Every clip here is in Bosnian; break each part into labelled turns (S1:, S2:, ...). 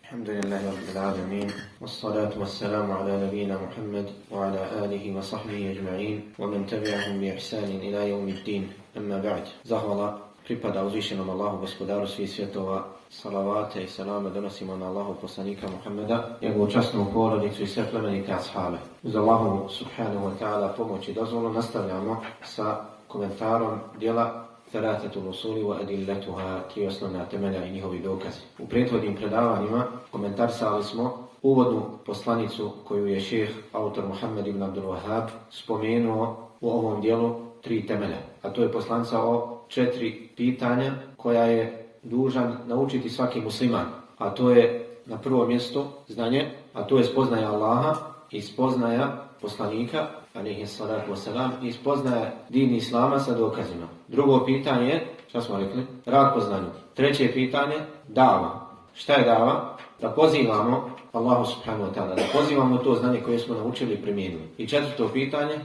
S1: الحمد لله رب العالمين والصلاة والسلام على نبينا محمد وعلى آله وصحبه أجمعين ومن تبعهم بإحسان إلى يوم الدين أما بعد. Zahvala pripada uzvišenom Allahu gospodaru svih svjetova, salavate i salame donosimo na Allahu poslanika Muhammeda, njegovu časnu porodicu i sve plemenite ashabe. Uz Allahu subhanahu wa ta'ala pomoć i dozvolu nastavljamo sa komentarom dijela Thalathatul usuli wa adillatuha, tri osnovna temelja i njihovi dokazi. U prethodnim predavanjima komentarisali smo uvodnu poslanicu koju je šejh autor Muhammed ibn Abdul Wahhab spomenuo u ovom dijelu tri temelja. A to je poslanica o 4 pitanja koja je dužan naučiti svaki musliman. A to je na prvo mjesto znanje, a to je spoznaja Allaha i spoznaja poslanika, alejhi salatu vesselam, i spoznaja din Islama sa dokazima. Drugo pitanje je, šta smo rekli? Rad po znanju. Treće pitanje, dava. Šta je dava? Da pozivamo Allahu subhanahu wa ta'ala, da pozivamo to znanje koje smo naučili i primijenili. I četvrto pitanje,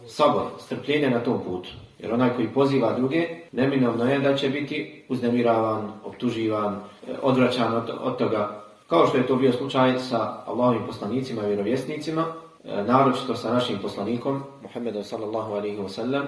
S1: sabor, strpljenje na tom putu. Jer onaj koji poziva druge, neminovno je da će biti uznemiravan, optuživan, odvraćan od toga. Kao što je to bio slučaj sa Allahovim poslanicima i vjerovjesnicima, naročito sa našim poslanikom, Muhammedom sallallahu alaihi wa sallam,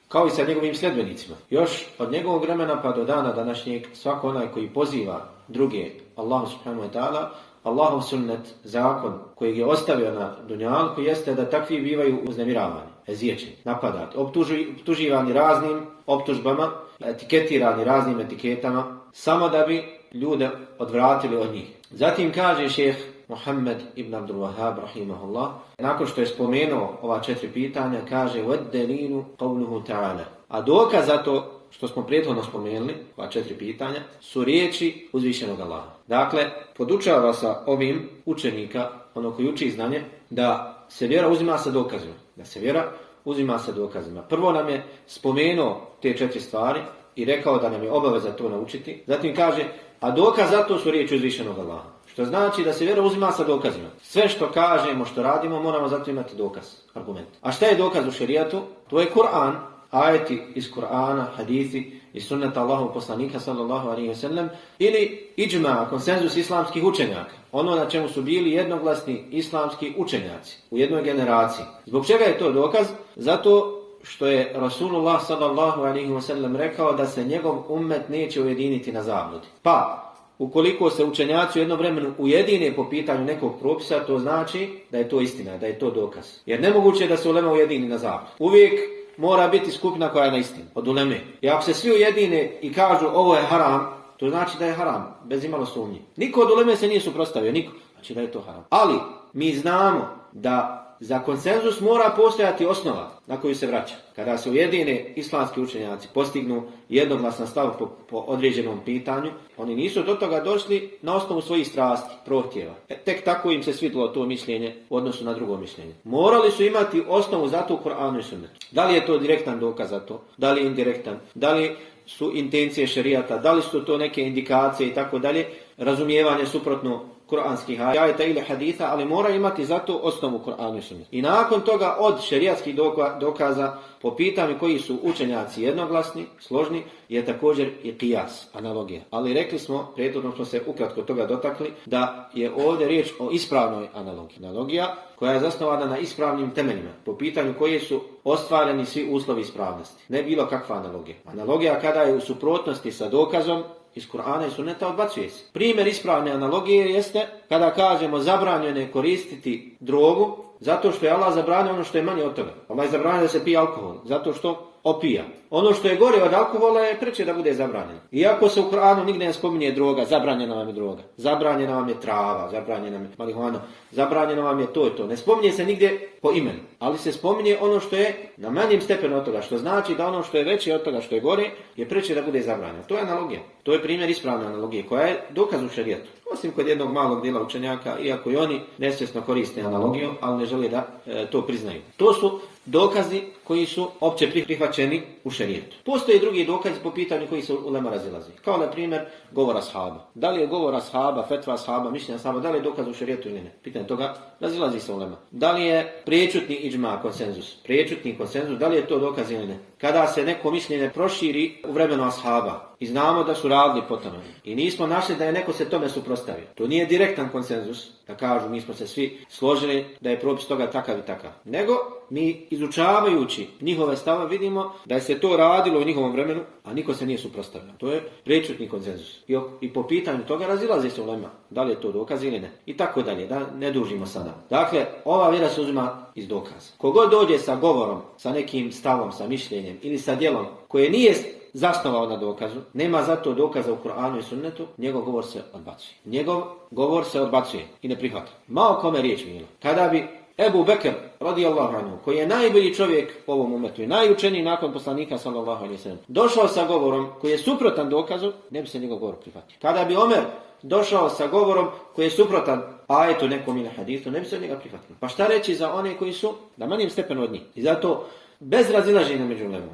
S1: kao i sa njegovim sljedbenicima. Još od njegovog vremena pa do dana današnjeg, svako onaj koji poziva druge Allahu subhanahu wa ta'ala, Allahov sunnet, zakon kojeg je ostavio na dunjalku, jeste da takvi bivaju uznemiravani, eziječeni, napadati, optuživani raznim optužbama, etiketirani raznim etiketama, samo da bi ljude odvratili od njih. Zatim kaže šejh Muhammed ibn Abdul Wahhab rahimahullah, nakon što je spomenuo ova 4 pitanja, kaže وَدَّلِينُ قَوْلُهُ تَعَالَى. A dokaz za to što smo prethodno spomenuli, ova 4 pitanja, su riječi uzvišenog Allaha. Dakle, podučava sa ovim učenika, ono koji uči znanje, da se vjera uzima sa dokazima. Da se vjera uzima sa dokazima. Prvo nam je spomenuo te 4 stvari i rekao da nam je obaveza to naučiti. Zatim kaže, a dokaz za to su riječi uzvišenog Allaha. Što znači da se vjera uzima sa dokazima. Sve što kažemo, što radimo, moramo zato imati dokaz, argument. A šta je dokaz u šerijatu? To je Kur'an, ajeti iz Kur'ana, hadithi iz sunneta Allahovog poslanika sallallahu alejhi ve sellem, ili iđma, konsenzus islamskih učenjaka. Ono na čemu su bili jednoglasni islamski učenjaci u jednoj generaciji. Zbog čega je to dokaz? Zato što je Rasulullah sallallahu alejhi ve sellem rekao da se njegov ummet neće ujediniti na zabludi. Pa ukoliko se učenjaci u jednom vremenu ujedine po pitanju nekog propisa, to znači da je to istina, da je to dokaz. Jer nemoguće je da se ulema ujedini na zabludu. Uvijek mora biti skupina koja je na istinu, od uleme. I ako se svi ujedine i kažu ovo je haram, to znači da je haram, bez imalo sumnje. Niko od uleme se nije suprotstavio, niko. Znači da je to haram. Ali mi znamo da za konsenzus mora postojati osnova na koju se vraća. Kada se ujedine islamski učenjaci postignu jednoglasan stav po određenom pitanju, oni nisu do toga došli na osnovu svojih strasti, prohtjeva. Tek tako im se svidjelo to mišljenje u odnosu na drugo mišljenje. Morali su imati osnovu za to u Kur'anu i sunnetu. Da li je to direktan dokaz za to? Da li je indirektan? Da li su intencije šerijata? Da li su to neke indikacije i tako dalje? Razumijevanje suprotno kuranskih ajeta ili haditha, ali mora imati zato osnovu Kur'anu i sunnetu. I nakon toga od šerijatskih dokaza po pitanju koji su učenjaci jednoglasni, složni, je također i qiyas, analogija. Ali rekli smo, prethodno smo se ukratko toga dotakli, da je ovdje riječ o ispravnoj analogiji. Analogija koja je zasnovana na ispravnim temeljima, po pitanju koje su ostvareni svi uslovi ispravnosti. Ne bilo kakva analogija. Analogija kada je u suprotnosti sa dokazom iz Kur'ana i sunneta, odbacuje se. Primjer ispravne analogije jeste kada kažemo zabranjeno je koristiti drogu zato što je Allah zabranio ono što je manje od toga. Allah je zabranio da se pije alkohol zato što opija. Ono što je gore od alkohola je preče da bude zabranjeno. Iako se u Kur'anu nigdje ne spominje droga, zabranjena vam je droga, zabranjena vam je trava, zabranjena vam je marihuana, zabranjeno vam je to i to. Ne spominje se nigdje po imenu, ali se spominje ono što je na manjem stepenu od toga, što znači da ono što je veće od toga što je gore je preče da bude zabranjeno. To je analogija. To je primjer ispravne analogije koja je dokaz u šerijetu. Osim kod jednog malog dijela učenjaka, iako i oni nesvjesno koriste analogiju, ali ne žele da to priznaju. To su dokazi koji su opće prihvaćeni u šerijetu. Postoje drugi dokazi po pitanju koji se ulema razilazi. Kao na primjer govor ashaba. Da li je govor ashaba, fetva ashaba, mišljenja ashaba, da li je dokaz u šerijetu ili ne? Pitanje toga razilazi se ulema. Da li je priječutni iđma konsenzus? Priječutni konsenzus, da li je to dokaz ili ne? Kada se neko mišljenje proširi u vremenu ashaba, I znamo da su radili po tome. I nismo našli da je neko se tome suprotstavio. To nije direktan konsenzus, da kažu mi smo se svi složili da je propis toga takav i takav. Nego mi izučavajući njihove stave vidimo da je se to radilo u njihovom vremenu, a niko se nije suprotstavio. To je prečutni konsenzus. I po pitanju toga razilazi se ulema, da li je to dokaz ili ne. I tako dalje, da ne dužimo sada. Dakle, ova vjera se uzima iz dokaza. Kogod dođe sa govorom, sa nekim stavom, sa mišljenjem ili sa djelom koje nije zasnovao na dokazu, nema zato dokaza u Kur'anu i sunnetu, njegov govor se odbacuje. Njegov govor se odbacuje i ne prihvata. Malo kome riječ bilo. Kada bi Ebu Bekr, radijallahu anhu, koji je najbolji čovjek u ovom umetu i najučeniji nakon poslanika, sallallahu alejhi ve sellem, došao sa govorom koji je suprotan dokazu, ne bi se njegov govor prihvatio. Kada bi Omer došao sa govorom koji je suprotan ajetu nekom ili hadisu, ne bi se njega prihvatio. Pa šta reći za one koji su na manjem stepenu od njih? I zato bez razilaženja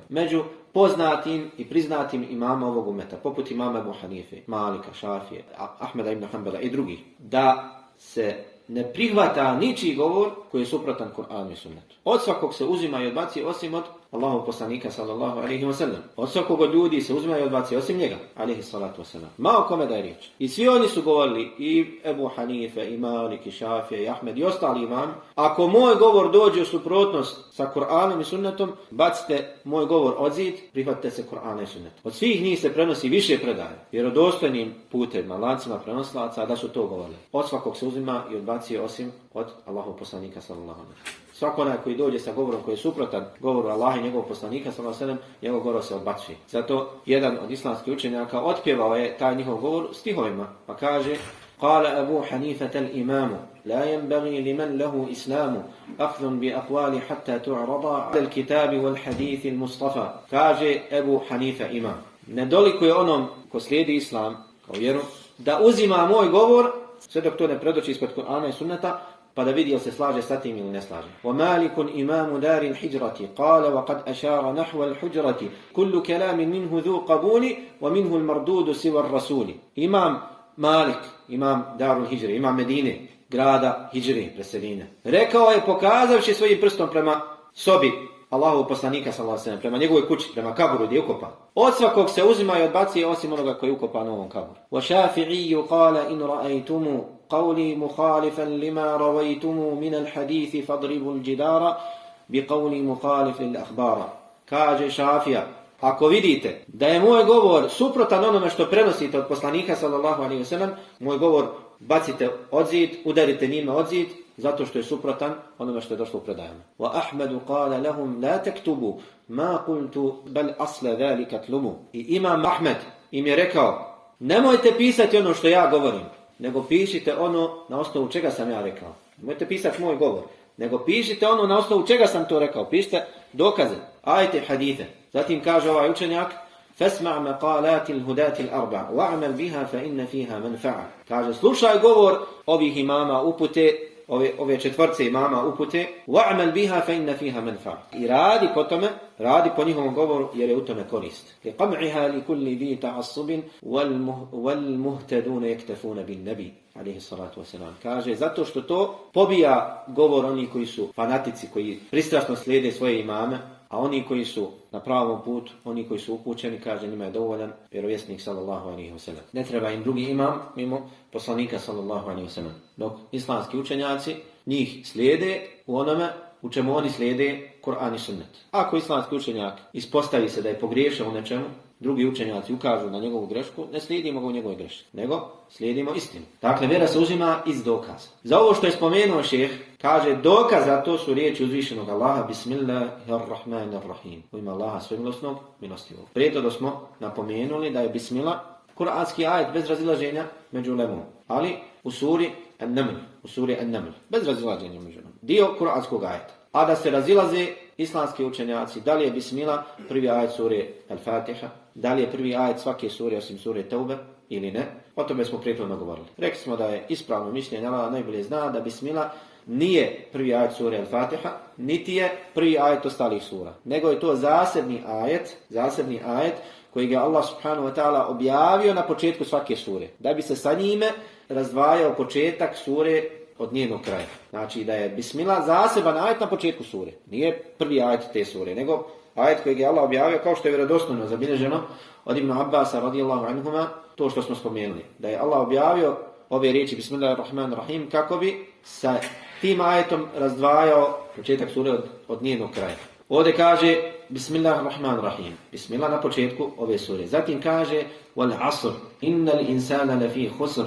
S1: među poznatim i priznatim imama ovog umeta, poput imama Ebu Hanife, Malika, Šafije, Ahmeda ibn Hanbala i drugih, da se ne prihvata ničiji govor koji je suprotan Kur'anu i sunnetu. Od svakog se uzima i odbaci osim od Allahov poslanika sallallahu alejhi ve sellem. Od svakog od ljudi se uzima i odbaci osim njega alejhi salatu vesselam. Ma o kome da je riječ. I svi oni su govorili, i Ebu Hanife, i Malik, i Šafije, i Ahmed, i ostali imam. Ako moj govor dođe u suprotnost sa Kur'anom i sunnetom, bacite moj govor od zid, prihvatite se Kur'ana i sunneta. Od svih njih se prenosi više predaje, vjerodostojnim putem, lancima prenoslaca, da su to govorili. Od svakog se uzima i odbaci osim od Allahov poslanika sallallahu alejhi ve sellem. Svako onaj koji dođe sa govorom koji je suprotan govoru Allaha i njegovog poslanika sallallahu alejhi ve sellem, njegov govor se odbacuje. Zato jedan od islamskih učenjaka otpjevao je taj njihov govor stihovima, pa kaže: قال أبو حنيفة الإمام لا ينبغي لمن له إسلام أخذ بأقوال حتى تعرض على الكتاب والحديث المصطفى. kaže Ebu Hanifa imam: ne dolikuje onom ko slijedi islam kao vjeru da uzima moj govor sve dok to ne predoči ispred Kur'ana i sunneta, pa da vidi jel se slaže sa tim ili ne slaže. وَمَالِكٌ إِمَامُ دَارِ الْحِجْرَةِ قَالَ وَقَدْ أَشَارَ نَحْوَ الْحُجْرَةِ كُلُّ كَلَامٍ مِنْهُ ذُو قَبُولِ وَمِنْهُ الْمَرْدُودُ سِوَ الرَّسُولِ. Imam Malik, imam Darul Hidžre, imam Medine, grada Hidžre, preseline, rekao je pokazavši svojim prstom prema sobi Allahovog poslanika sallallahu alejhi ve sellem, prema njegovoj kući, prema kaburu gdje je ukopan. Od svakog se uzima i odbaci osim onoga koji je ukopan u ovom kaburu. وَشَافِعِيُّ قَالَ إِنْ رَأَيْتُمُ قَوْلِي مُخَالِفًا لِمَا رَوَيْتُمُ مِنَ الْحَدِيثِ فَاضْرِبُوا الْجِدَارَ بِقَوْلِي مُخَالِفِ الْأَخْبَارَ. kaže Šafija: ako vidite da je moj govor suprotan onome što prenosite od poslanika sallallahu alejhi ve sellem, moj govor bacite od zid, udarite njime od zid, zato što je suprotan onome što je došlo u predajama. Wa Ahmedu qala lahum la taktubu ma qultu bal asla zalika tlumu. I imam Ahmed im je rekao: nemojte pisati ono što ja govorim, nego pišite ono na osnovu čega sam ja rekao. Nemojte pisati moj govor, nego pišite ono na osnovu čega sam to rekao. Pišite dokaze, ajete, hadite. Zatim kaže ovaj učenjak: فَاسْمَعْ مَقَالَاتِ الْهُدَاتِ الْأَرْبَعِ وَعْمَلْ بِهَا فَإِنَّ فِيهَا مَنْفَعَ. kaže slušaj govor ovih imama upute, ove četvorce imama upute, وَعْمَلْ بِهَا فَإِنَّ فِيهَا مَنْفَعَ. I radi po tome, radi po njihovom govoru jer je u tome korist. لِقَمْعِهَا لِكُلِّ ذِي تَعَصُّبٍ وَالْمُهْتَدُونَ يَكْتَفُونَ بِالنَّبِي alejhi salatu vesselam. Kaže zato što to pobija govor onih koji su fanatici, koji pristrasno slijede svoje imame, a oni koji su na pravom putu, oni koji su upućeni, kaže njima je dovoljan vjerovjesnik sallallahu alejhi ve sellem. Ne treba im drugi imam mimo poslanika sallallahu alejhi ve sellem. Dok islamski učenjaci njih slijede u onome u čemu oni slijede Kur'an i sunnet. Ako islamski učenjak ispostavi se da je pogriješio u nečemu, drugi učenjaci ukažu na njegovu grešku, ne slijedimo ga u njegovoj greški, nego slijedimo istinu. Dakle, vjera se uzima iz dokaza. Za ovo što je spomenuo šejh, kaže dokaz za to su riječi uzvišenog Allaha: Bismillahirrahmanirrahim. U ime Allaha svemilosnog, milostivog. Prije toga smo napomenuli da je bismillah kuranski ajet bez razilaženja među ulemom, ali u suri An-Naml, bez razilaženja među ulemom. Dio kuranskog ajeta. A da se razilaze islamski učenjaci, da li je bismillah prvi ajet sure Al-Fatiha, da li je prvi ajet svake sure osim sure Teube ili ne, o tome smo prethodno govorili. Rekli smo da je ispravno mišljenje, Allah najbolje zna, da bismillah nije prvi ajet sure Al-Fatiha, niti je prvi ajet ostalih sura, nego je to zasebni ajet koji je Allah subhanahu wa ta'ala objavio na početku svake sure, da bi se sa njime razdvajao početak sure od njenog kraja. Znači da je bismillah zaseban ajet na početku sure. Nije prvi ajet te sure, nego ajet kojeg je Allah objavio, kao što je vjerodostojno zabilježeno od Ibn Abbasa radijallahu anhuma, to što smo spomenuli, da je Allah objavio ove riječi Bismillahirrahmanirrahim kako bi sa tim ajetom razdvajao početak sure od njenog kraja. Ovdje kaže Bismillahirrahmanirrahim, Bismillah na početku ove sure. Zatim kaže Wal asr, innal insana lafi khusr,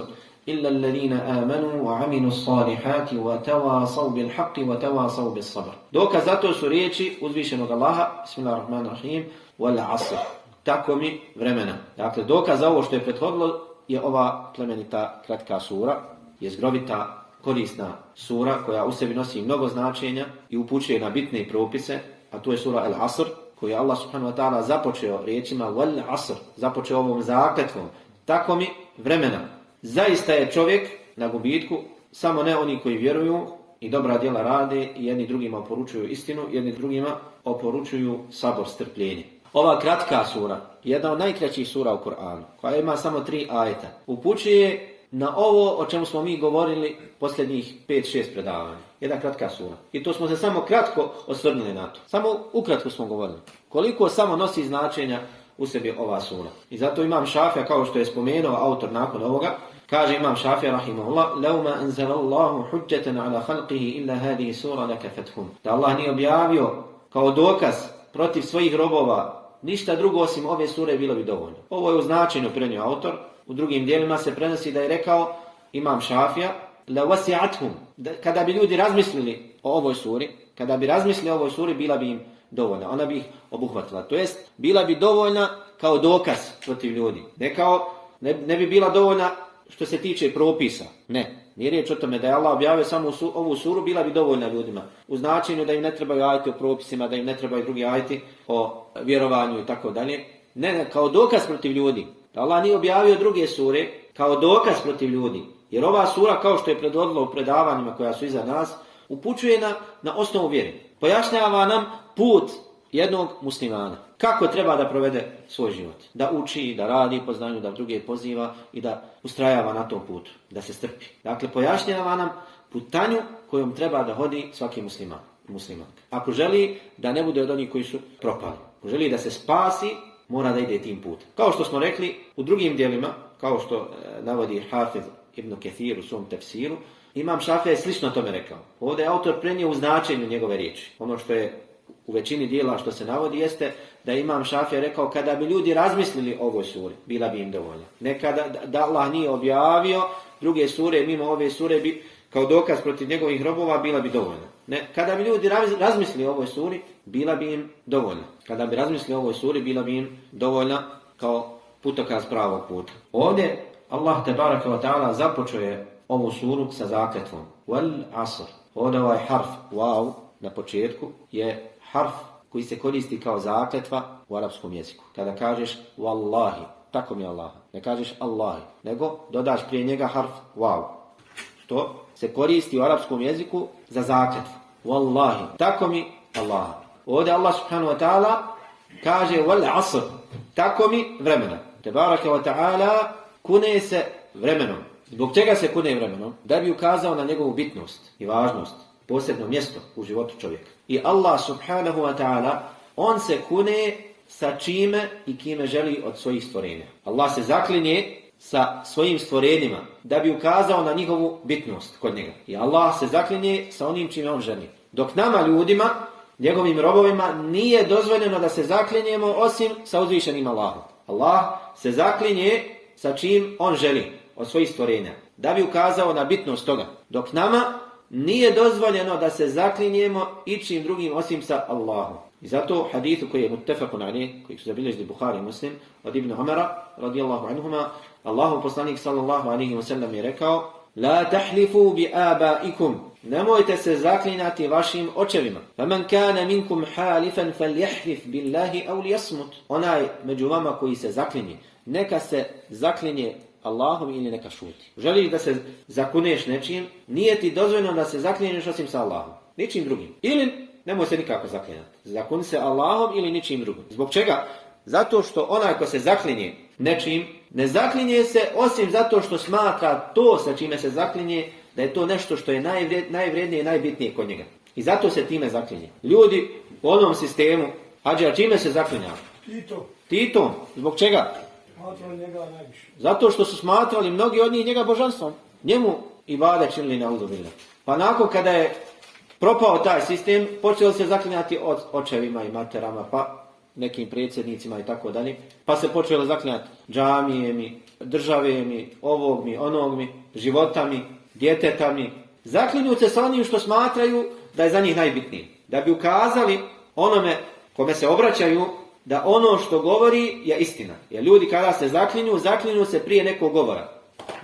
S1: illa alladhina amanu wa aminu salihati wa tawasaw bil haqqi wa tawasaw bis sabr. Dokaz za to su riječi uzvišenog Allaha, Bismillahirrahmanirrahim, Wal asr, tako mi vremena. Dakle, dokaz za ovo što je prethodilo je ova plemenita kratka sura, jezgrovita, korisna sura koja u sebi nosi mnogo značenja i upućuje na bitne propise, a to je sura Al-Asr, koju je Allah subhanahu wa ta'ala započeo riječima Wal asr, započeo ovom zakletvom, tako mi vremena. Zaista je čovjek na gubitku, samo ne oni koji vjeruju i dobra djela rade i jedni drugima oporučuju istinu, jedni drugima oporučuju sabor, strpljenje. Ova kratka sura, jedna od najkraćih sura u Kur'anu, koja ima samo 3 ajeta, upućuje na ovo o čemu smo mi govorili posljednjih 5-6 predavanja. Jedna kratka sura. I to smo se samo kratko osvrnuli na to. Samo ukratko smo govorili. Koliko samo nosi značenja u sebi ova sura. I zato Imam Šafija, kao što je spomenuo autor nakon ovoga, kaže Imam Šafija rahimahullah: "Lauma anzalallahu hujjatan ala khalqihi illa hadihi sura lakafathum." Da Allah nije objavio kao dokaz protiv svojih robova ništa drugo osim ove sure bilo bi dovoljno. Ovo je u značenju prenio autor. U drugim dijelima se prenosi da je rekao Imam Šafija: "La wasi'athum." Kada bi ljudi razmislili o ovoj suri, bila bi im dovoljna. Ona bi ih obuhvatila. To jest, bila bi dovoljna kao dokaz protiv ljudi. Ne bi bila dovoljna što se tiče propisa. Ne. Nije riječ o tome da je Allah objavio samo ovu suru, bila bi dovoljna ljudima. U značenju da im ne trebaju ajeti o propisima, da im ne trebaju drugi ajeti o vjerovanju i tako dalje. Ne, kao dokaz protiv ljudi. Da Allah nije objavio druge sure kao dokaz protiv ljudi. Jer ova sura, kao što je predvodila u predavanjima koja su iza nas, upućuje na osnovu vjere. Pojašnjava nam put jednog muslimana. Kako treba da provede svoj život. Da uči, da radi po znanju, da druge poziva i da ustrajava na tom putu. Da se strpi. Dakle, pojašnjava nam putanju kojom treba da hodi svaki musliman. Ako želi da ne bude od onih koji su propali. Ako želi da se spasi, mora da ide tim putem. Kao što smo rekli u drugim dijelima, kao što navodi Hafiz ibn Kathir u svom tefsiru, Imam Šafija je slično tome rekao. Ovdje je autor prenio u značenju njegove riječi. Ono što je u većini dijela što se navodi jeste da je Imam Šafija rekao kada bi ljudi razmislili o ovoj suri, bila bi im dovoljna. Nekada da Allah nije objavio druge sure, mimo ove sure bi kao dokaz protiv njegovih robova bila bi dovoljna. Ne, kada bi ljudi razmislili o ovoj suri, bila bi im dovoljna. Kada bi razmislili o ovoj suri, bila bi im dovoljna kao putokaz pravog puta. Ovdje Allah tebaraka wa ta'ala započeo je ovu suru sa zakletvom. Wal asr. Ovdje ovaj harf waw na početku je harf koji se koristi kao zakletva u arapskom jeziku. Kada kažeš wallahi, tako mi Allah. Ne kažeš Allahi, nego dodaš prije njega harf waw. Što se koristi u arapskom jeziku za zakletvu. Wallahi, tako mi Allah. Ovdje Allah subhanahu wa ta'ala kaže wal asr, tako mi vremena. Tebaraka wa ta'ala kune se vremenom. Zbog čega se kune vremenom? Da bi ukazao na njegovu bitnost i važnost, posebno mjesto u životu čovjeka. I Allah subhanahu wa ta'ala, on se kune sa čime i kime želi od svojih stvorenja. Allah se zaklinje sa svojim stvorenjima da bi ukazao na njihovu bitnost kod njega. I Allah se zaklinje sa onim čime on želi. Dok nama ljudima, njegovim robovima, nije dozvoljeno da se zaklinjemo osim sa uzvišenim Allahom. Allah se zaklinje sa čim on želi od svojih stvorenja, da bi ukazao na bitnost toga. Dok nama nije dozvoljeno da se zaklinjemo ičim drugim osim sa Allahom. I zato hadithu koji je muttefakun alejh, koji su zabilježili Buhari i Muslim, od Ibn Umara radijallahu anhuma, Allahov poslanik sallallahu alejhi ve sellem je rekao: "La tahlifu bi abaikum." Nemojte se zaklinjati vašim očevima. "Faman kana minkum halifan falyahlif billahi aw liyasmut." Onaj među vama koji se zaklinje, neka se zaklinje Allahom ili neka šuti. Želiš da se zakuneš nečim, nije ti dozvoljeno da se zaklinješ osim sa Allahom. Ničim drugim. Ili nemoj se nikako zaklinjati. Zakuni se Allahom ili ničim drugim. Zbog čega? Zato što onaj ko se zaklinje nečim, ne zaklinje se osim zato što smatra to sa čime se zaklinje da je to nešto što je najvrednije i najbitnije kod njega. I zato se time zaklinje. Ljudi u onom sistemu, Hadžar, čime se zaklinjava? Titom. Zbog čega? Zato što su smatrali mnogi od njih njega božanstvom. Njemu ibadet činili na udobile. Pa nakon kada je propao taj sistem, počeli se zaklinjati očevima i materama, pa nekim predsjednicima i tako dalje. Pa se počelo zaklinjati džamijemi, državemi, ovog mi, onog mi, životami, djetetami. Zaklinju se sa onim što smatraju da je za njih najbitniji. Da bi ukazali onome kome se obraćaju da ono što govori je istina. Jer ljudi kada se zaklinju se prije nekog govora.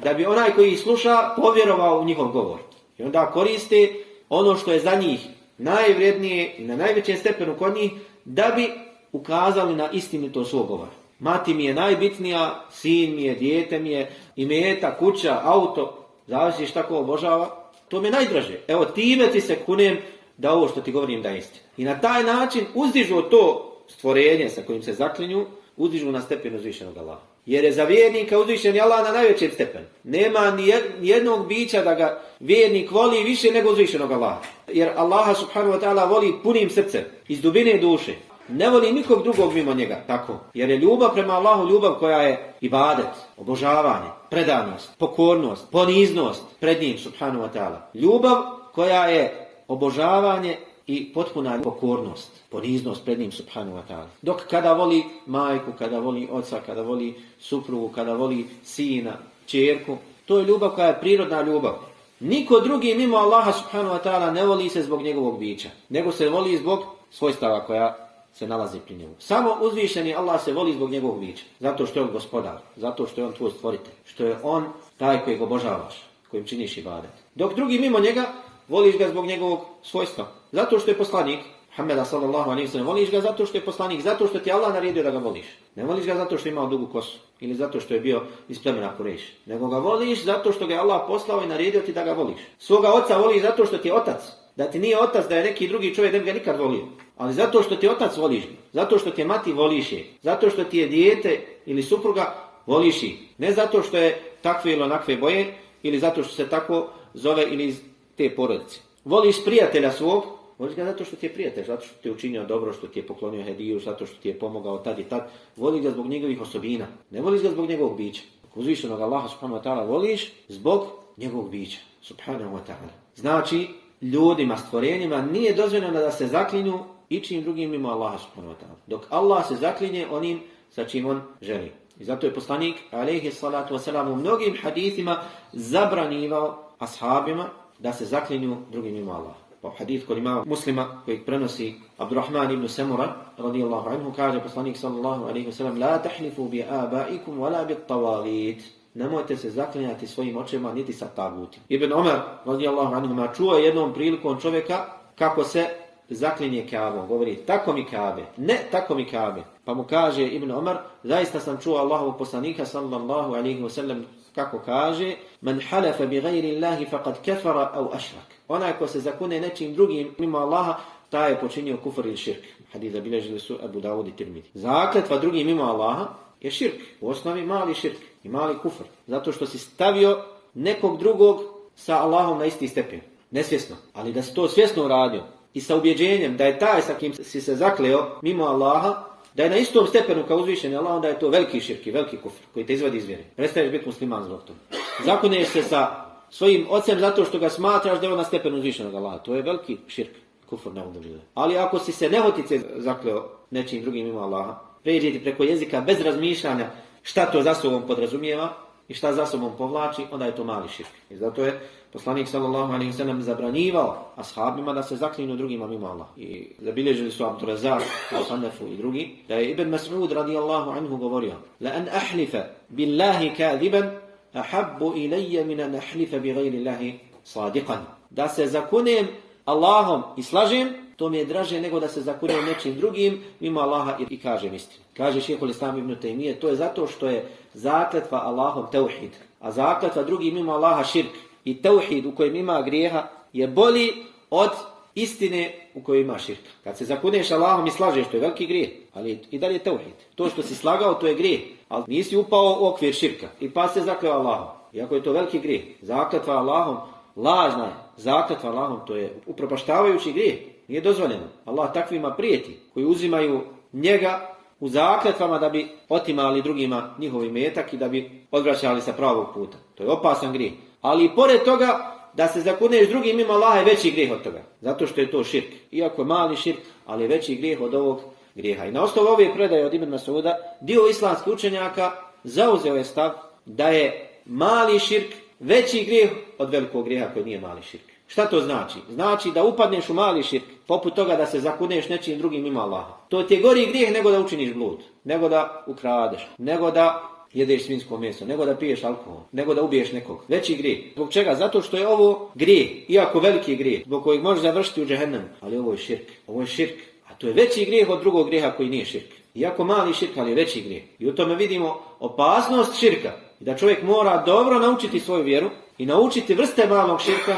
S1: Da bi onaj koji ih sluša povjerovao u njihov govor. I onda koriste ono što je za njih najvrijednije i na najvećem stepenu kod njih, da bi ukazali na istinitost svog govora. Mati mi je najbitnija, sin mi je, dijete mi je, imetak, kuća, auto, zavisi šta ko obožava, to mi je najdraže. Evo time ti se kunem da ovo što ti govorim da je istina. I na taj način uzdižu to stvorenje sa kojim se zaklinju, uzdižu na stepen uzvišenog Allaha. Jer je za vjernika uzvišeni Allah na najvećem stepenu. Nema ni jednog bića da ga vjernik voli više nego uzvišenog Allaha. Jer Allaha subhanahu wa ta'ala voli punim srcem, iz dubine duše. Ne voli nikog drugog mimo njega, tako. Jer je ljubav prema Allahu ljubav koja je ibadet, obožavanje, predanost, pokornost, poniznost pred njim subhanahu wa ta'ala. Ljubav koja je obožavanje i potpuna pokornost, poniznost pred njim subhanahu wa ta'ala. Dok kada voli majku, kada voli oca, kada voli suprugu, kada voli sina, ćerku, to je ljubav koja je prirodna ljubav. Niko drugi mimo Allaha subhanahu wa ta'ala ne voli se zbog njegovog bića, nego se voli zbog svojstava koja se nalazi pri njemu. Samo uzvišeni Allah se voli zbog njegovog bića, zato što je on gospodar, zato što je on tvoj stvoritelj, što je on taj kojeg obožavaš, kojim činiš ibadet. Dok drugi mimo njega, voliš ga zbog njegovog svojstva, zato što je poslanik Muhammeda sallallahu alejhi ve sellem, voliš ga zato što je poslanik, zato što ti Allah naredio da ga voliš. Ne voliš ga zato što je imao dugu kosu ili zato što je bio iz plemena Kurejš, nego ga voliš zato što ga je Allah poslao i naredio ti da ga voliš. Svoga oca voliš zato što ti je otac. Da ti nije otac, da je neki drugi čovjek, da bi ga nikad volio. Ali zato što ti je otac, voliš ga. Zato što ti je mati, voliš je. Zato što ti je dijete ili supruga, voliš je. Ne zato što je takve ili onakve boje, ili zato što se tako zove ili iz te porodice. Voliš prijatelja svog, voliš ga zato što ti je prijatelj, zato što ti je učinio dobro, što ti je poklonio hediju, zato što ti je pomogao tad i tad. Voliš ga zbog njegovih osobina. Ne voliš ga zbog njegovog bića. Uzvišenog Allaha subhanahu wa ta'ala voliš zbog njegovog bića. Subhanahu wa ta'ala. Znači, ljudima, stvorenjima nije dozvoljeno da se zaklinju ičim drugim mimo Allaha subhanahu wa ta'ala. Dok Allah se zaklinje onim sa čim on želi. I zato je poslanik alejhi salatu wasalam u mnogim hadithima zabranivao ashabima da se zaklinju drugim mimo Allaha. Pa hadith kod imama Muslima koji prenosi Abdurrahman ibn Samura radijallahu anhu, kaže poslanik sallallahu alejhi ve sellem: "La tahlifu bi abaikum wala bit tawalit." Nemojte se zaklinjati svojim očima niti sa tagutima. Ibn Omer radijallahu anhu čuo jednom prilikom čovjeka kako se zaklinje Kaabom. Govori tako mi Kaabe, ne tako mi Kaabe. Pa mu kaže Ibn Omer: zaista sam čuo Allahovog poslanika sallallahu alejhi ve sellem kako kaže: "Man halafa bi ghayri Allahi faqad kafara aw ashrak." Onaj ko se zakune nečim drugim mimo Allaha, taj je počinio kufr ili širk. Hadis zabilježili su Abu Dawud i Tirmidhi. Zakletva drugim mimo Allaha je širk. U osnovi mali širk i mali kufr. Zato što si stavio nekog drugog sa Allahom na isti stepen. Nesvjesno. Ali da si to svjesno uradio i sa ubjeđenjem da je taj sa kim si se zakleo mimo Allaha, da je na istom stepenu kao uzvišeni Allah, onda je to veliki širk i veliki kufr koji te izvadi iz vjere. Prestaješ biti musliman zbog toga. Zakuneš se sa svojim ocem zato što ga smatraš da je on na stepenu uzvišenog Allaha. To je veliki širk, kufr na udobile. Ali ako si se nehotice zakleo nečim drugim mimo Allaha, pređeti preko jezika bez razmišljanja šta to za sobom podrazumijeva i šta za sobom povlači, onda je to mali širk. I zato je poslanik sallallahu alejhi ve sellem zabranjivao ashabima da se zaklinu drugima mimo Allaha. I zabilježili su Abdurrazzak, Musannefu i drugi, da je Ibn Mas'ud radijallahu anhu govorio: "La an ahlifa billahi kadiban ahabbu ilayya min an ahlifa bi ghayri Allahi sadiqan." Da se zakunem Allahom i slažem, to mi je draže nego da se zakunem nečim drugim mimo Allaha i kažem istinu. Kaže šejhul Islam ibn Taymije, to je zato što je zakletva Allahom tauhid, a zakletva drugim mimo Allaha širk. I tauhid u kojem ima grijeha je bolji od istine u kojoj ima širk. Kad se zakuneš Allahom i slažeš, to je veliki grijeh, ali i dalje je tauhid. To što si slagao, to je grijeh, ali nisi upao u okvir širka i pa se zakleo Allahom. Iako je to veliki grijeh. Zakletva Allahom lažna je. Zakletva Allahom, to je upropaštavajući grijeh. Nije dozvoljeno. Allah takvima prijeti koji uzimaju njega
S2: u zakletvama da bi otimali drugima njihov imetak i da bi odvraćali sa pravog puta. To je opasan grijeh. Ali i pored toga da se zakuneš drugim mimo Allaha je veći grijeh od toga. Zato što je to širk. Iako je mali širk, ali je veći grijeh od ovog grijeha. I na osnovu ove predaje od Ibn Mas'uda, dio islamskih učenjaka zauzeo je stav da je mali širk veći grijeh od velikog grijeha koji nije mali širk. Šta to znači? Znači da upadneš u mali širk, poput toga da se zakuneš nečim drugim mimo Allaha. To ti je gori grijeh nego da učiniš blud, nego da ukradeš, nego da jedeš svinjsko meso, nego da piješ alkohol, nego da ubiješ nekog. Veći grijeh. Zbog čega? Zato što je ovo grijeh, iako veliki grijeh, zbog kojeg možeš završiti u džehennemu. Ali ovo je širk. Ovo je širk. A to je veći grijeh od drugog grijeha koji nije širk. Iako mali širk, ali je veći grijeh. I u tome vidimo opasnost širka. I da čovjek mora dobro naučiti svoju vjeru i naučiti vrste malog širka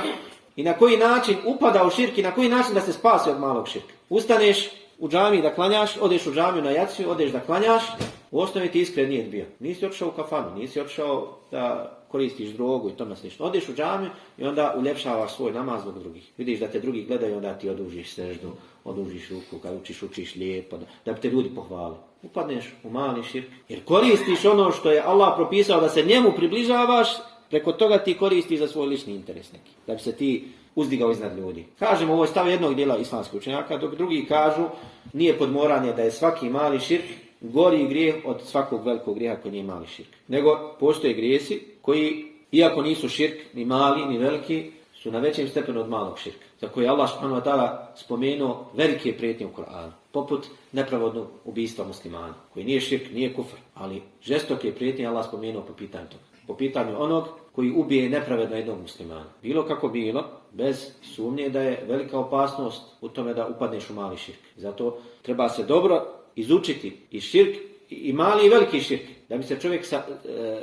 S2: i na koji način upada u širk i na koji način da se spasi od malog širka. Ustaneš u džamiji da klanjaš, odeš u džamiju na jaciju, odeš da klanjaš, u osnovi ti iskren nije bio. Nisi otišao u kafanu, nisi otišao da koristiš drogu i tome slično. Odeš u džamiju i onda uljepšavaš svoj namaz zbog drugih. Vidiš da te drugi gledaju, onda ti odužiš seždu, odužiš ruku, kad učiš lijepo, da bi te ljudi pohvalili. Upadneš u mali širk, jer koristiš ono što je Allah propisao da se njemu približavaš, preko toga ti koristiš za svoj lični interes neki, da bi se ti uzdigao iznad ljudi. Kažemo, ovo je stav jednog dijela islamskih učenjaka, dok drugi kažu, nije podmoranje da je svaki mali širk gori grijeh od svakog velikog grijeha koji nije mali širk. Nego postoje grijesi koji, iako nisu širk, ni mali, ni veliki, su na većem stepenu od malog širka, za koje Allah subhanahu wa ta'ala spomenuo velike prijetnje u Kur'anu, poput nepravodnog ubistva muslimana, koji nije širk, nije kufr, ali žestoke prijetnje Allah spomenuo po pitanju toga. Po pitanju onog koji ubije nepravedno jednog muslimana. Bilo kako bilo, bez sumnje da je velika opasnost u tome da upadneš u mali širk. Zato treba se dobro izučiti i širk, i mali i veliki širk, da bi se čovjek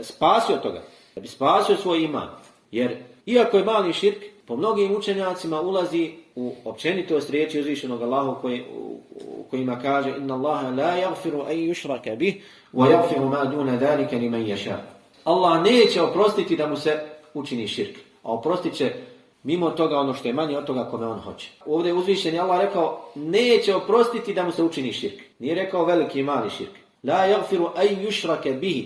S2: spasio od toga, da bi spasio svoj iman. Jer iako je mali širk, po mnogim učenjacima ulazi u općenitost riječi uzvišenog Allaha u kojima kaže inna Allaha la yaghfiru an yushraka bih wa yaghfiru ma duna zalika liman yasha. Allah neće oprostiti da mu se učini širk, a oprostit će mimo toga ono što je manje od toga kome on hoće. Ovdje je uzvišeni Allah rekao neće oprostiti da mu se učini širk. Nije rekao veliki i mali širk. La yaghfiru an yushraka bih.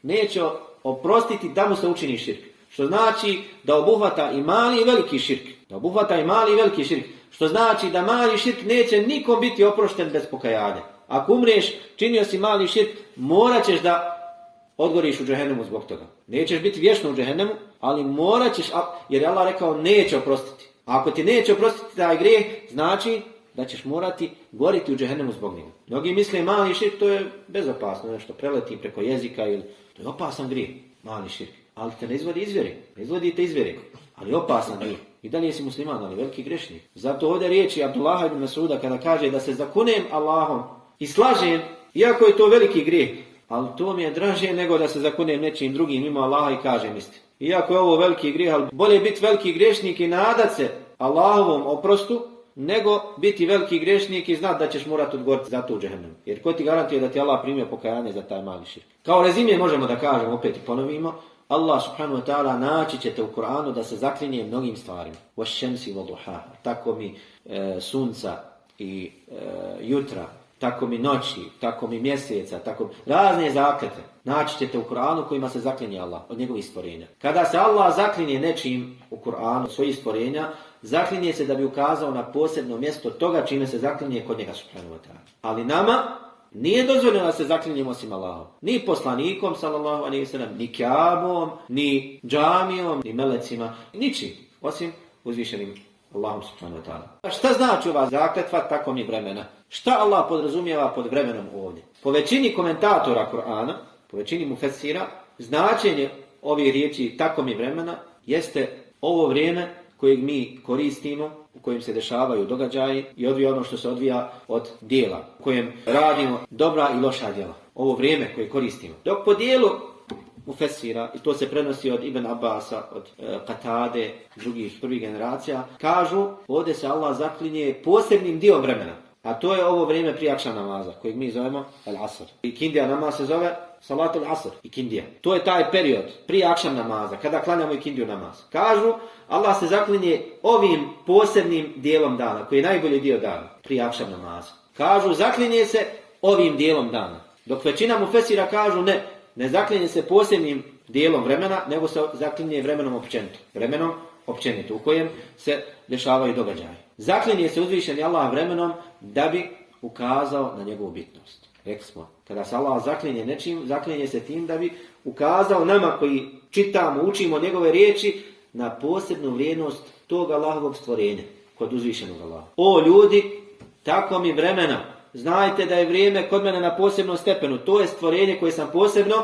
S2: Neće oprostiti da mu se učini širk. Što znači da obuhvata i mali i veliki širk. Da obuhvata i mali i veliki širk. Što znači da mali širk neće nikom biti oprošten bez pokajanja. Ako umriješ, činio si mali širk, morat ćeš da odgoriš u džehennemu zbog toga. Nećeš biti vječno u džehennemu, ali morat ćeš, jer je Allah rekao neće oprostiti. A ako ti neće oprostiti taj grijeh, znači da ćeš morati goriti u džehennemu zbog njega. Mnogi misle mali širk, to je bezopasno, nešto preleti preko jezika ili to je opasan grijeh, mali širk. Ali te ne izvodi izvjere, ne izvodi te izvjere, ali opasan grijeh. I dalje si musliman, ali veliki grešnik. Zato ovdje riječi Abdullaha ibn Mas'uda kada kaže da se zakunem Allahom i slažem, iako je to veliki grijeh, ali to mi je draže nego da se zakunem nečim drugim mimo Allaha i kažem istinu. Iako je ovo veliki grijeh, ali bolje biti veliki grešnik i nadat se Allahovom oprostu, nego biti veliki grešnik i znat da ćeš morati odgovoriti za to u džehennemu. Jer ko ti garantuje da ti Allah primio pokajanje za taj mali širk? Kao rezime možemo da kažemo, opet i ponovimo, Allah subhanahu wa ta'ala naći ćete u Kur'anu da se zaklinje mnogim stvarima. Wash-shamsi wa-duhaha. Tako mi sunca i jutra, tako mi noći, tako mi mjeseca, tako razne zakletve. Naći ćete u Kur'anu kojima se zaklinje Allah od njegovih stvorenja. Kada se Allah zaklinje nečim u Kur'anu od svojih stvorenja, zaklinje se da bi ukazao na posebno mjesto toga čime se zaklinje kod njega subhanahu wa ta'ala. Ali nama nije dozvoljeno da se zaklinjemo osim Allahom. Ni poslanikom, sallallahu alejhi ve sellem, ni Kjabom, ni džamijom, ni melecima, ničim, osim uzvišenim Allahom subhanahu wa ta'ala. Šta znači ova zakletva tako mi vremena? Šta Allah podrazumijeva pod vremenom ovdje? Po većini komentatora Kur'ana, po većini mufesira, značenje ovih riječi tako mi vremena jeste ovo vrijeme kojeg mi koristimo, u kojem se dešavaju događaji i odvija ono što se odvija od dijela, u kojem radimo dobra i loša djela. Ovo vrijeme koje koristimo. Dok po dijelu mufesira, i to se prenosi od Ibn Abbasa, od Katade, drugih prvih generacija, kažu ovdje se Allah zaklinje posebnim dio vremena. A to je ovo vrijeme prije akšam namaza, kojeg mi zovemo Al-Asr. I kindija namaz se zove Salatul Asr i kindija. To je taj period prije akšam namaza, kada klanjamo i kindiju namaz. Kažu, Allah se zaklinje ovim posebnim dijelom dana, koji je najbolji dio dana, prije akšam namaza. Kažu, zaklinje se ovim dijelom dana. Dok većina mufesira kažu ne zaklinje se posebnim dijelom vremena, nego se zaklinje vremenom općenito. Vremenom općenito, u kojem se dešavaju događaje. Zaklinje se uzvišeni Allah vremenom da bi ukazao na njegovu bitnost. Rekli smo, kada se Allah zaklinje nečim, zaklinje se tim da bi ukazao nama koji čitamo, učimo njegove riječi na posebnu vrijednost tog Allahovog stvorenja kod uzvišenog Allaha. O ljudi, tako mi vremena, znajte da je vrijeme kod mene na posebnom stepenu. To je stvorenje koje sam posebno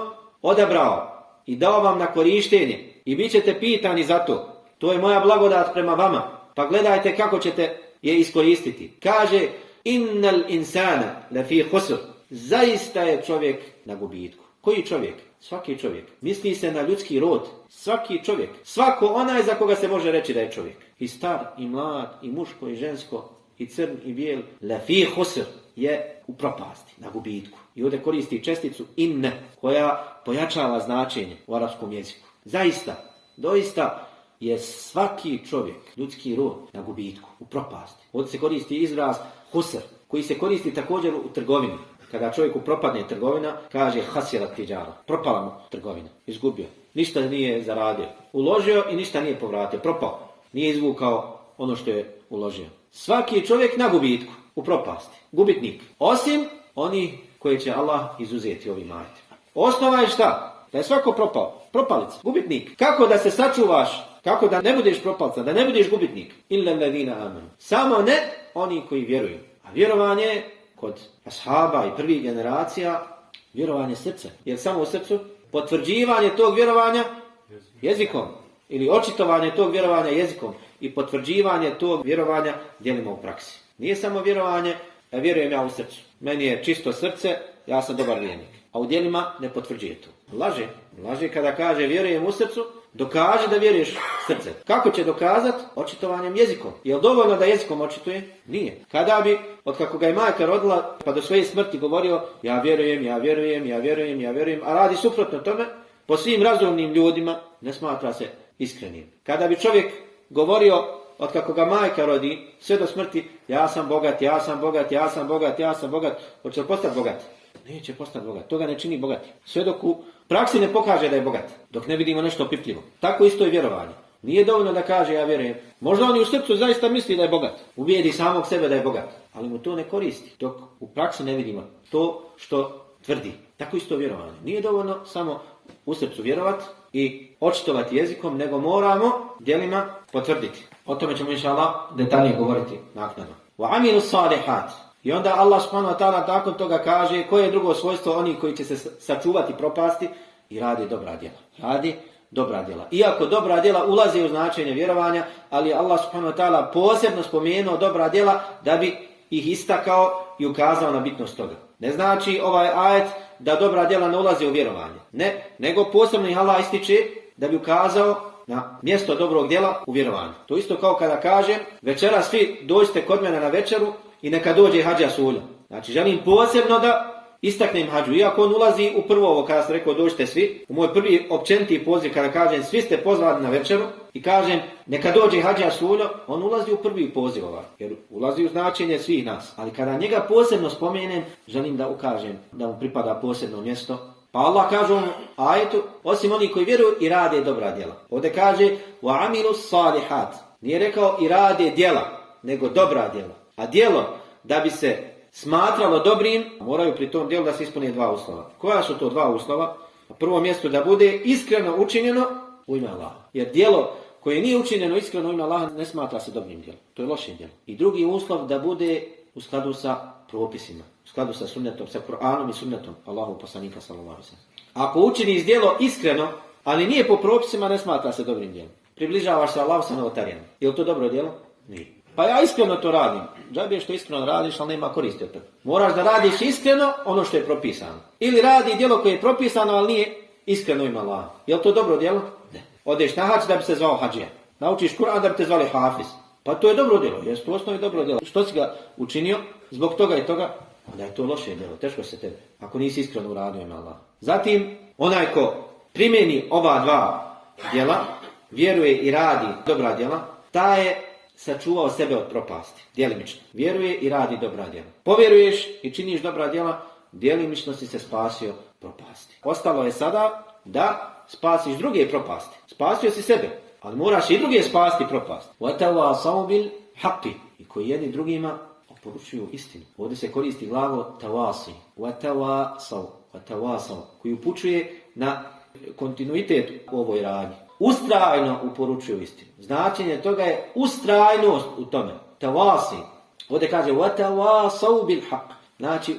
S2: odabrao i dao vam na korištenje. I bit ćete pitani za to. To je moja blagodat prema vama. Pa gledajte kako ćete je iskoristiti. Kaže, innal insana lafi khusr. Zaista je čovjek na gubitku. Koji čovjek? Svaki čovjek. Misli se na ljudski rod. Svaki čovjek. Svako onaj za koga se može reći da je čovjek. I star, i mlad, i muško, i žensko, i crn, i bijel. Lafi khusr je u propasti, na gubitku. I ovdje koristi česticu inne, koja pojačava značenje u arapskom jeziku. Zaista, doista je svaki čovjek, ljudski rod, na gubitku, u propasti. Ovdje se koristi izraz husr, koji se koristi također u trgovini. Kada čovjeku propadne trgovina, kaže hasirat tiđara. Propala mu trgovina, izgubio. Ništa nije zaradio. Uložio i ništa nije povratio. Propao. Nije izvukao ono što je uložio. Svaki čovjek na gubitku, u propasti. Gubitnik. Osim oni koji će Allah izuzeti ovim ajetima. Osnova je šta? Da je svako propao. Propalica. Gubitnik. Kako da se sačuvaš? Kako da ne budeš propalca? Da ne budeš gubitnik? Illa alladhina amanu. Samo ne oni koji vjeruju. A vjerovanje kod ashaba i prvih generacija, vjerovanje srca. Jer samo u srcu potvrđivanje tog vjerovanja jezikom. Ili očitovanje tog vjerovanja jezikom. I potvrđivanje tog vjerovanja djelima u praksi. Nije samo vjerovanje, vjerujem ja u srcu. Meni je čisto srce, ja sam dobar vjernik. A u djelima ne potvrđuje to. Laže. Laže kada kaže vjerujem u srcu, dokaže da vjeruješ srce. Kako će dokazati? Očitovanjem jezikom. Je li dovoljno da jezikom očituje? Nije. Kada bi, od kako ga je majka rodila, pa do svoje smrti govorio ja vjerujem, a radi suprotno tome, po svim razumnim ljudima ne smatra se iskrenim. Kada bi čovjek govorio od kako ga majka rodi, sve do smrti, ja sam bogat, hoće li postati bogat? Neće postati bogat, to ga ne čini bogati. Sve dok u praksi ne pokaže da je bogat, dok ne vidimo nešto opipljivo. Tako isto je vjerovanje. Nije dovoljno da kaže ja vjerujem. Možda on i u srcu zaista misli da je bogat. Ubijedi samog sebe da je bogat. Ali mu to ne koristi, dok u praksi ne vidimo to što tvrdi. Tako isto vjerovanje. Nije dovoljno samo u srcu vjerovat i očitovati jezikom, nego moramo djelima potvrditi. O tome ćemo inšallah detaljnije govoriti naknadno. Wa amilu salihat. I onda Allah subhanahu wa ta'ala nakon toga kaže koje je drugo svojstvo oni koji će se sačuvati propasti i radi dobra djela. Radi dobra djela. Iako dobra djela ulazi u značenje vjerovanja, ali Allah subhanahu wa ta'ala posebno spomenuo dobra djela da bi ih istakao i ukazao na bitnost toga. Ne znači ovaj ajet da dobra djela ne ulazi u vjerovanje. Ne, nego posebno ih Allah ističe da bi ukazao na mjesto dobrog djela u vjerovanju. To isto kao kada kažem večera svi dođite kod mene na večeru i neka dođe Hadžija Sulja. Znači želim posebno da istaknem Hadžu. Iako on ulazi u prvo ovo kada sam rekao dođite svi. U moj prvi općeniti poziv kada kažem svi ste pozvani na večeru i kažem neka dođe Hadžija Sulja, on ulazi u prvi poziv ovaj. Jer ulazi u značenje svih nas. Ali kada njega posebno spomenem, želim da ukažem da mu pripada posebno mjesto. Pa Allah kaže u ajetu, osim oni koji vjeruju i rade dobra djela. Ovdje kaže wa amilu salihat. Nije rekao i rade djela, nego dobra djela. A djelo, da bi se smatralo dobrim, moraju pri tom djelu da se ispune dva uslova. Koja su to dva uslova? Na prvom mjestu da bude iskreno učinjeno u ime Allaha. Jer djelo koje nije učinjeno iskreno u ime Allaha ne smatra se dobrim djelom. To je loše djelo. I drugi uslov da bude u skladu sa propisima. U skladu sa sunnetom, sa Kur'anom i sunnetom Allahu poslanika sallallahu alejhi ve sellem. Ako učiniš djelo iskreno, ali nije po propisima, ne smatra se dobrim djelom. Približavaš se Allahu sa novotarijama. Je li to dobro djelo? Nije. Pa ja iskreno to radim. Džabe što iskreno radiš, ali nema koristi od toga. Moraš da radiš iskreno ono što je propisano. Ili radi djelo koje je propisano, ali nije iskreno ima Allah. Je li to dobro djelo? Ne. Odeš na hađ da bi se zvao hađija. Naučiš Kur'an da bi te zvali hafiz. Pa to je dobro djelo. Jesi to osnovi dobro djelo. Što si ga učinio? Zbog toga i toga? Onda je to loše djelo. Teško se tebe. Ako nisi iskreno uradio ima Allah. Zatim, onaj ko primjeni ova dva djela, vjeruje i radi dobra djela, ta je sačuvao sebe od propasti. Djelimično. Vjeruje i radi dobra djela. Povjeruješ i činiš dobra djela, djelimično si se spasio propasti. Ostalo je sada da spasiš druge propasti. Spasio si sebe, ali moraš i druge spasti propasti. وَتَوَاسَوْا بِالْحَقِّ i koji jedni drugima oporučuju istinu. Ovdje se koristi glagol tawasi. وَتَوَاسَوْ koji upućuje na kontinuitet u ovoj radnji. Ustrajno uporučuju istinu. Značenje toga je ustrajnost u tome. Tawasi. Ovdje kaže وَتَوَاسَوْا بِالْحَقِّ znači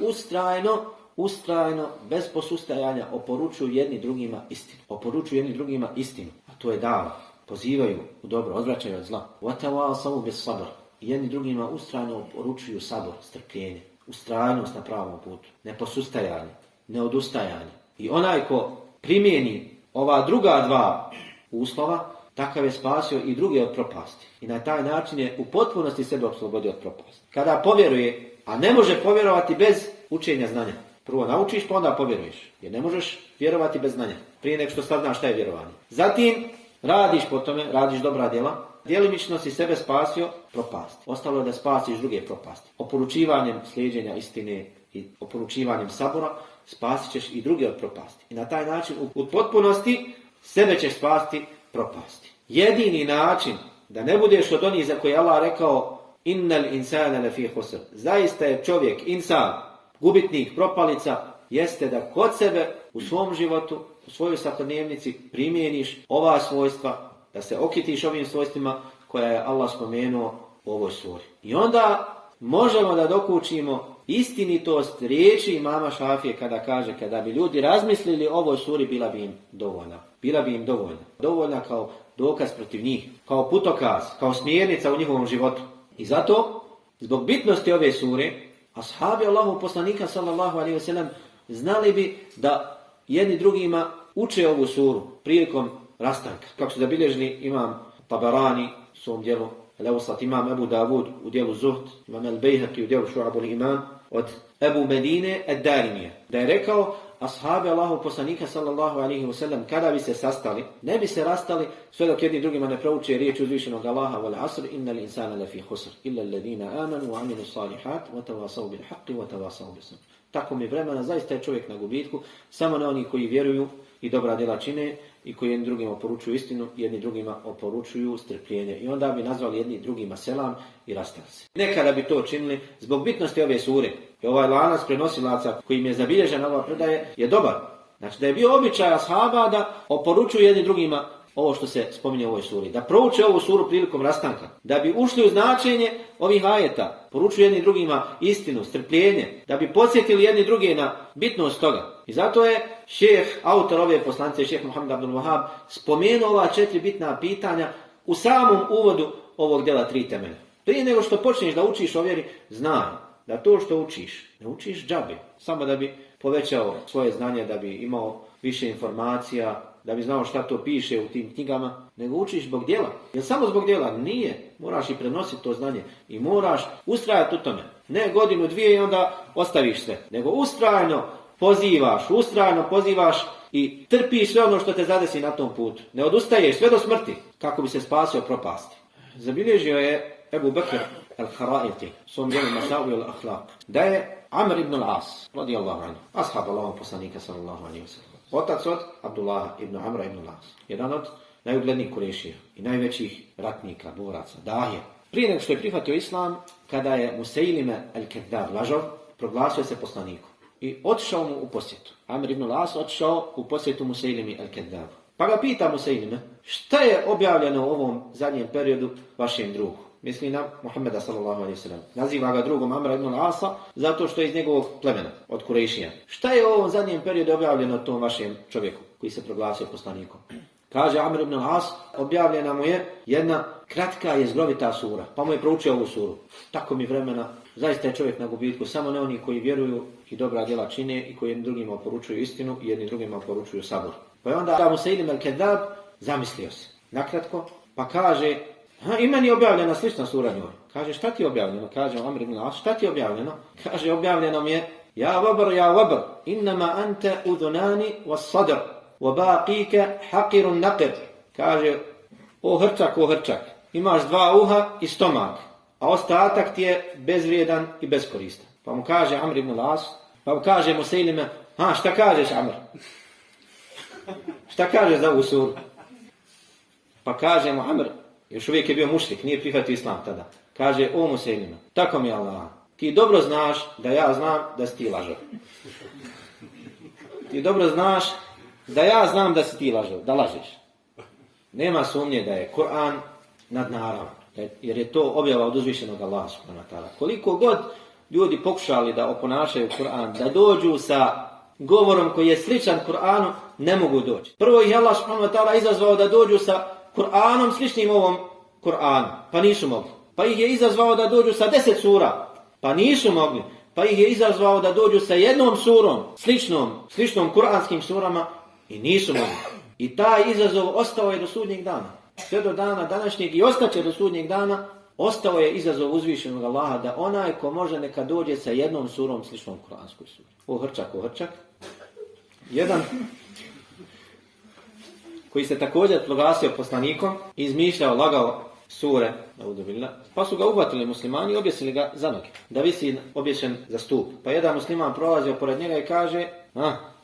S2: ustrajno, bez posustajanja, oporučuju jedni drugima istinu. Oporučuju jedni drugima istinu. A to je dava. Pozivaju u dobro, odvraćaju od zla. وَتَوَاسَوْا بِالصَّبْرِ jedni drugima ustrajno oporučuju sabor, strpljenje. Ustrajnost na pravom putu. Neposustajanje, neodustajanje. I onaj ko primijeni ova druga dva uslova, takav je spasio i druge od propasti. I na taj način je u potpunosti sebe oslobodio od propasti. Kada povjeruje, a ne može povjerovati bez učenja znanja. Prvo naučiš, pa onda povjeruješ. Jer ne možeš vjerovati bez znanja. Prije nego što saznaš šta je vjerovanje. Zatim radiš po tome, radiš dobra djela. Djelimično si sebe spasio propasti. Ostalo je da spasiš druge propasti. Oporučivanjem slijeđenja istine i oporučivanjem sabora spasit ćeš i druge od propasti. I na taj način u potpunosti sebe ćeš spasti propasti. Jedini način da ne budeš od onih za koje je Allah rekao innal insana lafi khusr. Zaista je čovjek, insan, gubitnik, propalica, jeste da kod sebe u svom životu, u svojoj svakodnevnici primjeniš ova svojstva, da se okitiš ovim svojstvima koja je Allah spomenuo u ovoj suri. I onda možemo da dokučimo istinitost riječi imama Šafije kada kaže kada bi ljudi razmislili o ovoj suri bila bi im dovoljna. Bila bi im dovoljna. Dovoljna kao dokaz protiv njih, kao putokaz, kao smjernica u njihovom životu. I zato, zbog bitnosti ove sure, ashabi Allahu poslanika sallallahu alejhi ve sellem znali bi da jedni drugima uče ovu suru prilikom rastanka. Kako su zabilježili imam Tabarani u svom dijelu Al-Awsat, imam Ebu Davud u dijelu Zuhd, imam Al-Bejhaqi u dijelu Šu'abul Iman, od Ebu Medine Ad-Darimije, da je rekao ashabi Allahu poslanika sallallahu alejhi ve sellem kada bi se sastali, ne bi se rastali sve dok jedni drugima ne prouče riječ uzvišenog Allaha wal asr innal insana lafi khusr illa alladhina amanu wa amilu salihat wa tawasaw bil haqqi wa tawasaw bis sabr. Tako mi vremena zaista je čovjek na gubitku, samo ne oni koji vjeruju i dobra djela čine i koji jedni drugima oporučuju istinu, jedni drugima oporučuju strpljenje. I onda bi nazvali jedni drugima selam i rastali se. Nekada bi to činili zbog bitnosti ove sure. I ovaj lanac prenosilaca kojim je zabilježen ova predaje je dobar. Znači da je bio običaj ashaba da oporučuju jedni drugima ovo što se spominje u ovoj suri. Da prouče ovu suru prilikom rastanka. Da bi ušli u značenje ovih ajeta. Poručuju jedni drugima istinu, strpljenje. Da bi podsjetili jedni druge na bitnost toga. I zato je šejh, autor ove poslanice, šejh Muhammed Abdul Wahab, spomenuo ova 4 bitna pitanja u samom uvodu ovog djela 3 temelja. Prije nego što počneš da učiš o vjeri, znaj da to što učiš, ne učiš džabe. Samo da bi povećao svoje znanje, da bi imao više informacija, da bi znao šta to piše u tim knjigama, nego učiš zbog djela. Jer samo zbog djela nije. Moraš i prenositi to znanje i moraš ustrajati u tome. Ne godinu, dvije i onda ostaviš sve. Nego ustrajno pozivaš i trpiš sve ono što te zadesi na tom putu. Ne odustaješ sve do smrti kako bi se spasio propasti. Zabilježio je Ebu Bekr al-Haraiti u svom djelu Masawi al-Akhlaq da je Amr ibn al-As radijallahu anhu, ashab Allahov poslanika sallallahu alejhi ve sellem, otac od Abdullah ibn Amra ibn al-As, jedan od najuglednijih Kurešija i najvećih ratnika, boraca, daje. Prije nego što je prihvatio islam, kada je Musailime al-Kedab, lažov, proglasio se poslanikom i otišao mu u posjetu. Amr ibn al-As otišao u posjetu Musailimi al-Kedab. Pa ga pita Musailime, šta je objavljeno u ovom zadnjem periodu vašem drugu? Misli na Muhammeda sallallahu alejhi ve sellem. Naziva ga drugom Amra ibn al-Asa zato što je iz njegovog plemena, od Kurešija. Šta je u ovom zadnjem periodu objavljeno tom vašem čovjeku koji se proglasio poslanikom? Kaže Amr ibn al-As, objavljena mu je jedna kratka jezgrovita sura, pa mu je proučio ovu suru. Tako mi vremena, zaista je čovjek na gubitku, samo ne oni koji vjeruju i dobra djela čine i koji jednim drugima oporučuju istinu i jednim drugima oporučuju sabor. Pa je onda Musailime al-Kedab zamislio se, nakratko, pa kaže, i meni je objavljena slična sura njoj. Kaže, šta ti je objavljeno? Kaže Amr ibn al-As, šta ti je objavljeno? Kaže, objavljeno mi je, ja vabr, innama ante udunani was sadr, wa baqika haqirun naqir. Kaže, o hrčak, imaš 2 uha i stomak, a ostatak ti je bezvrijedan i beskoristan. Pa mu kaže Amr ibn Las, pa mu kaže Musailime, šta kažeš Amr? Šta kažeš za ovu suru? Pa kaže mu Amr, još uvijek je bio mušrik, nije prihvatio islam tada. Kaže, o Musailime, tako mi je Allah, ti dobro znaš da ja znam da si ti lažov. Ti dobro znaš da ja znam da si ti lažov, da lažeš. Nema sumnje da je Kur'an nadnaravan, jer je to objava od uzvišenog Allaha subhanahu wa ta'ala. Koliko god ljudi pokušali da oponašaju Kur'an, da dođu sa govorom koji je sličan Kur'anu, ne mogu doći. Prvo ih je Allah subhanahu wa ta'ala izazvao da dođu sa Kur'anom sličnim ovom Kur'anu, pa nisu mogli. Pa ih je izazvao da dođu sa 10 sura, pa nisu mogli. Pa ih je izazvao da dođu sa jednom surom, sličnom kuranskim surama, i nisu mogli. I taj izazov ostao je do sudnjeg dana. Sve do dana današnjeg i ostaće do sudnjeg dana, ostao je izazov uzvišenog Allaha da onaj ko može neka dođe sa jednom surom sličnom kuranskoj suri. O hrčak. Jedan koji se također proglasio poslanikom, izmišljao, lagao sure, pa su ga uhvatili muslimani i objesili ga za noge, da visi obješen za stup. Pa jedan musliman prolazio pored njega i kaže,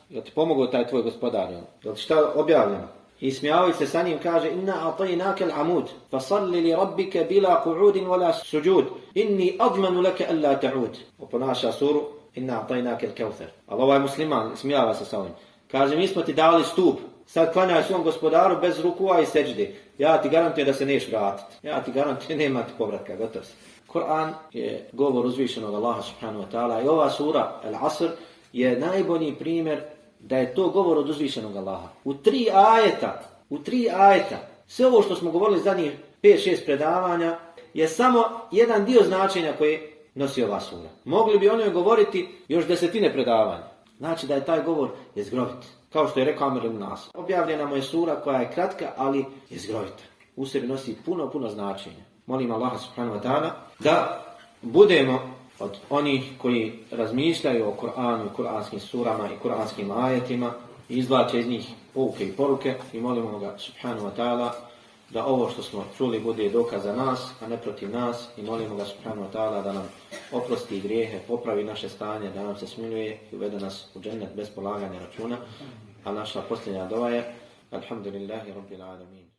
S2: jel ti pomogao taj tvoj gospodar? Jel ti šta objavljeno? I smijavajući se sa njim kaže, inna a'tajnaka al-amud, fasalli li rabbika bila qu'udin wala sujud, inni admanu laka alla ta'ud. Oponaša suru, inna a'tajnaka al-kawthar. Ali ovaj musliman smijava se sa ovim. Kaže, mi smo ti dali stup, sad klanjaj svom gospodaru bez rukua i seđde. Ja ti garantujem da se neš vratiti. Ja ti garantujem nema ti povratka, gotov si. Kur'an je govor uzvišenog Allaha subhanahu wa ta'ala i ova sura Al-Asr je najbolji primjer da je to govor od uzvišenog Allaha. U 3 ajeta, sve ovo što smo govorili zadnjih 5-6 predavanja je samo jedan dio značenja koje nosi ova sura. Mogli bi o njoj govoriti još 10 predavanja. Znači da je taj govor jezgrovit. Kao što je rekao Amr ibn Las. Objavljena mu je sura koja je kratka, ali jezgrovita. U sebi nosi puno značenja. Molim Allaha subhanahu wa ta'ala da budemo od onih koji razmišljaju o Kur'anu i kuranskim surama i kuranskim ajetima i izvlače iz njih pouke i poruke i molimo ga subhanahu wa ta'ala da ovo što smo čuli bude dokaz za nas, a ne protiv nas i molimo ga subhanahu wa ta'ala da nam oprosti grijehe, popravi naše stanje, da nam se smiluje i uvede nas u džennet bez polaganja računa. A naša posljednja dova je Alhamdulillahi Rabbil Alamin.